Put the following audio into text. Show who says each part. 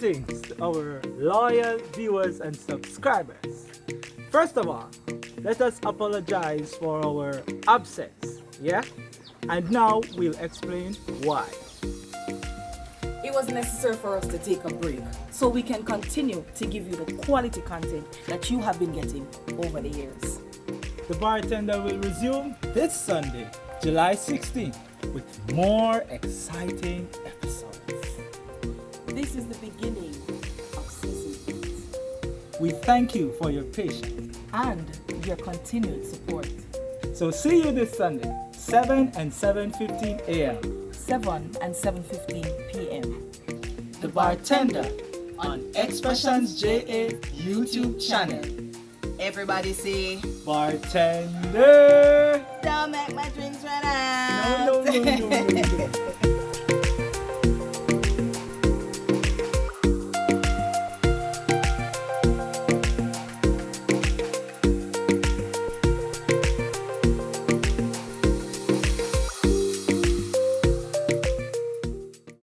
Speaker 1: Greetings to our loyal viewers and subscribers. First of all, let us apologize for our absence, yeah? And now we'll explain why.
Speaker 2: It was necessary for us to take a break so we can continue to give you the quality content that you have been getting over the years.
Speaker 1: The Bartender will resume this Sunday, July 16th, with more exciting episodes.
Speaker 2: This is the beginning of season 8
Speaker 1: We thank you for your patience.
Speaker 2: and your continued support.
Speaker 1: So see you this Sunday, 7 and 7:15 a.m.
Speaker 2: 7 and 7:15 p.m.
Speaker 1: The Bartender on Expressions JA YouTube channel.
Speaker 2: Everybody say
Speaker 1: Bartender!